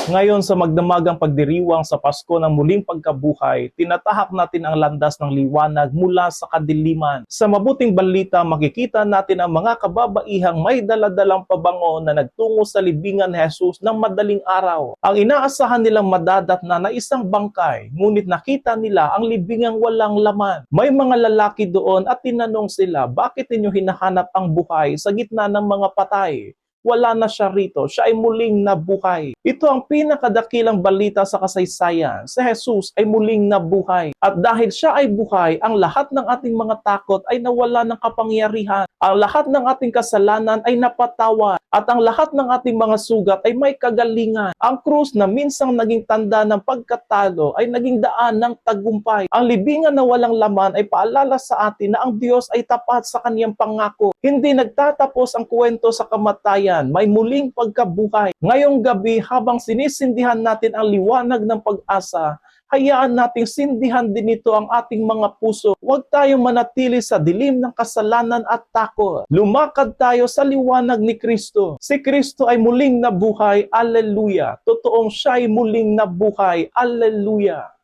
Ngayon sa magdamagang pagdiriwang sa Pasko ng muling pagkabuhay, tinatahak natin ang landas ng liwanag mula sa kadiliman. Sa mabuting balita, makikita natin ang mga kababaihang may daladalang pabango na nagtungo sa libingan ni Jesus ng madaling araw. Ang inaasahan nilang madadatna na isang bangkay, ngunit nakita nila ang libingang walang laman. May mga lalaki doon at tinanong sila, bakit ninyo hinahanap ang buhay sa gitna ng mga patay? Wala na siya rito, siya ay muling nabuhay. Ito ang pinakadakilang balita sa kasaysayan. Si Jesus ay muling nabuhay. At dahil siya ay buhay, ang lahat ng ating mga takot ay nawala ng kapangyarihan. Ang lahat ng ating kasalanan ay napatawad. At ang lahat ng ating mga sugat ay may kagalingan. Ang krus na minsang naging tanda ng pagkatalo ay naging daan ng tagumpay. Ang libingan na walang laman ay paalala sa atin na ang Diyos ay tapat sa kaniyang pangako. Hindi nagtatapos ang kwento sa kamatayan, may muling pagkabuhay. Ngayong gabi, habang sinisindihan natin ang liwanag ng pag-asa, hayaan nating sindihan din ito ang ating mga puso. Huwag tayong manatili sa dilim ng kasalanan at takot. Lumakad tayo sa liwanag ni Kristo. Si Kristo ay muling nabuhay. Alleluia. Totoong siya ay muling nabuhay. Alleluia.